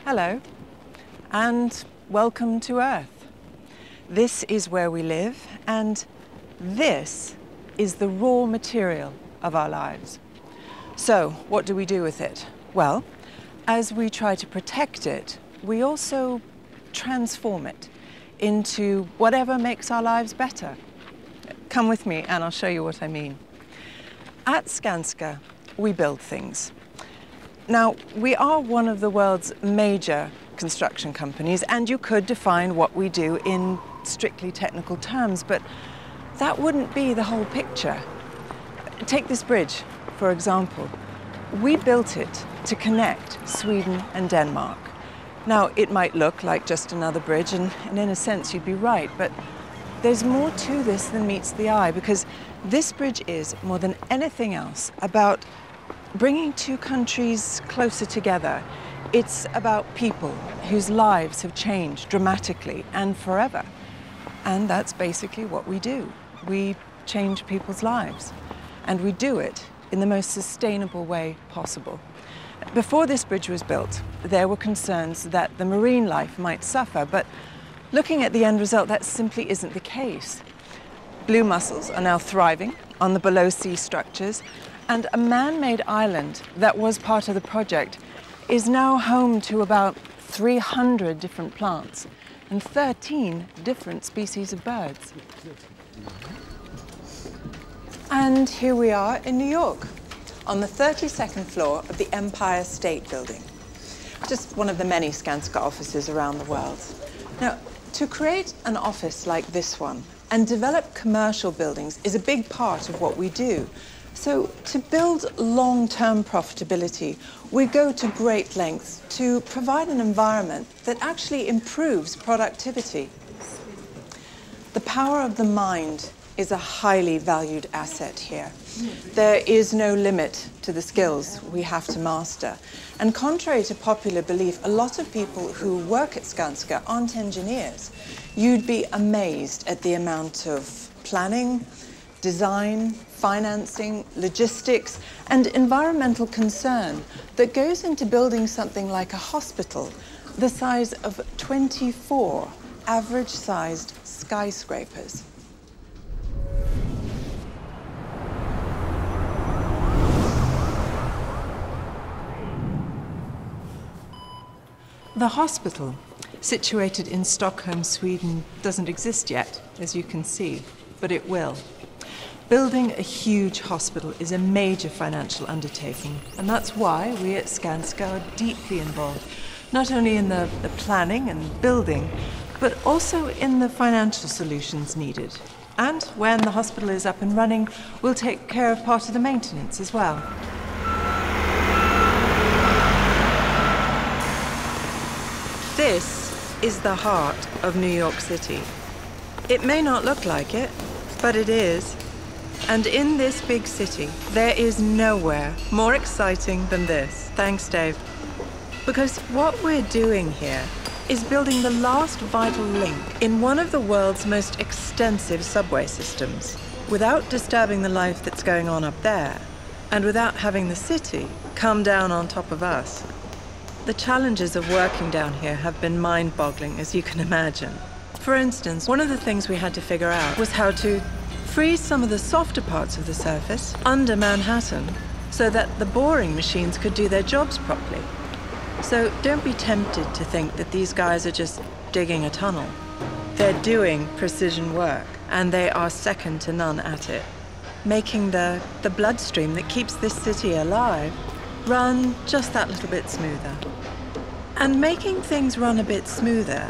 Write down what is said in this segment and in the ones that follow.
Hello, and welcome to Earth. This is where we live, and this is the raw material of our lives. So, what do we do with it? Well, as we try to protect it, we also transform it into whatever makes our lives better. Come with me and I'll show you what I mean. At Skanska, we build things. Now, we are one of the world's major construction companies, and you could define what we do in strictly technical terms, but that wouldn't be the whole picture. Take this bridge, for example. We built it to connect Sweden and Denmark. Now, it might look like just another bridge, and in a sense you'd be right, but there's more to this than meets the eye, because this bridge is, more than anything else, about bringing two countries closer together. It's about people whose lives have changed dramatically and forever. And that's basically what we do. We change people's lives, and we do it in the most sustainable way possible. Before this bridge was built, there were concerns that the marine life might suffer, but looking at the end result, that simply isn't the case. Blue mussels are now thriving on the below-sea structures, and a man-made island that was part of the project is now home to about 300 different plants and 13 different species of birds. And here we are in New York, on the 32nd floor of the Empire State Building, just one of the many Skanska offices around the world. Now, to create an office like this one and develop commercial buildings is a big part of what we do. So to build long-term profitability, we go to great lengths to provide an environment that actually improves productivity. The power of the mind is a highly valued asset here. There is no limit to the skills we have to master. And contrary to popular belief, a lot of people who work at Skanska aren't engineers. You'd be amazed at the amount of planning, design, financing, logistics, and environmental concern that goes into building something like a hospital the size of 24 average-sized skyscrapers. The hospital, situated in Stockholm, Sweden, doesn't exist yet, as you can see, but it will. Building a huge hospital is a major financial undertaking, and that's why we at Skanska are deeply involved, not only in the planning and building, but also in the financial solutions needed. And when the hospital is up and running, we'll take care of part of the maintenance as well. This is the heart of New York City. It may not look like it, but it is. And in this big city, there is nowhere more exciting than this. Thanks, Dave. Because what we're doing here is building the last vital link in one of the world's most extensive subway systems, without disturbing the life that's going on up there, and without having the city come down on top of us. The challenges of working down here have been mind-boggling, as you can imagine. For instance, one of the things we had to figure out was how to freeze some of the softer parts of the surface under Manhattan so that the boring machines could do their jobs properly. So don't be tempted to think that these guys are just digging a tunnel. They're doing precision work, and they are second to none at it, making the bloodstream that keeps this city alive run just that little bit smoother. And making things run a bit smoother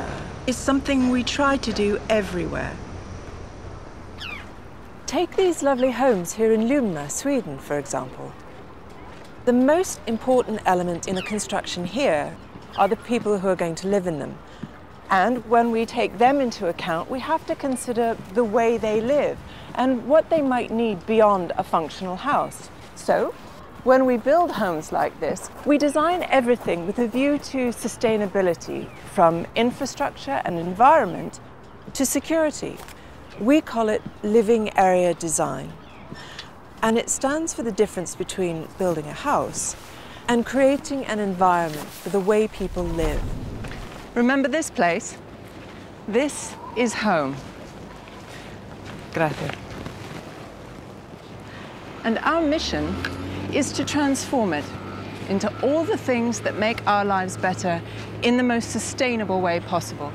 is something we try to do everywhere. Take these lovely homes here in Lund, Sweden, for example. The most important element in a construction here are the people who are going to live in them. And when we take them into account, we have to consider the way they live and what they might need beyond a functional house. So, when we build homes like this, we design everything with a view to sustainability, from infrastructure and environment to security. We call it living area design. And it stands for the difference between building a house and creating an environment for the way people live. Remember this place? This is home. Gracias. And our mission is to transform it into all the things that make our lives better in the most sustainable way possible.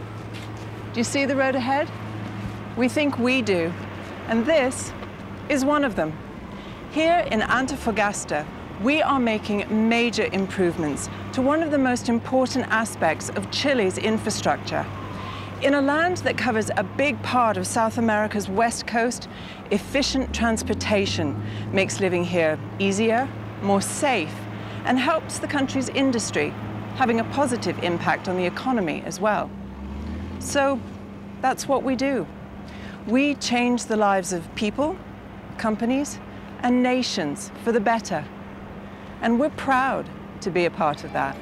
Do you see the road ahead? We think we do, and this is one of them. Here in Antofagasta, we are making major improvements to one of the most important aspects of Chile's infrastructure. In a land that covers a big part of South America's west coast, efficient transportation makes living here easier, more safe, and helps the country's industry, having a positive impact on the economy as well. So that's what we do. We change the lives of people, companies, and nations for the better. And we're proud to be a part of that.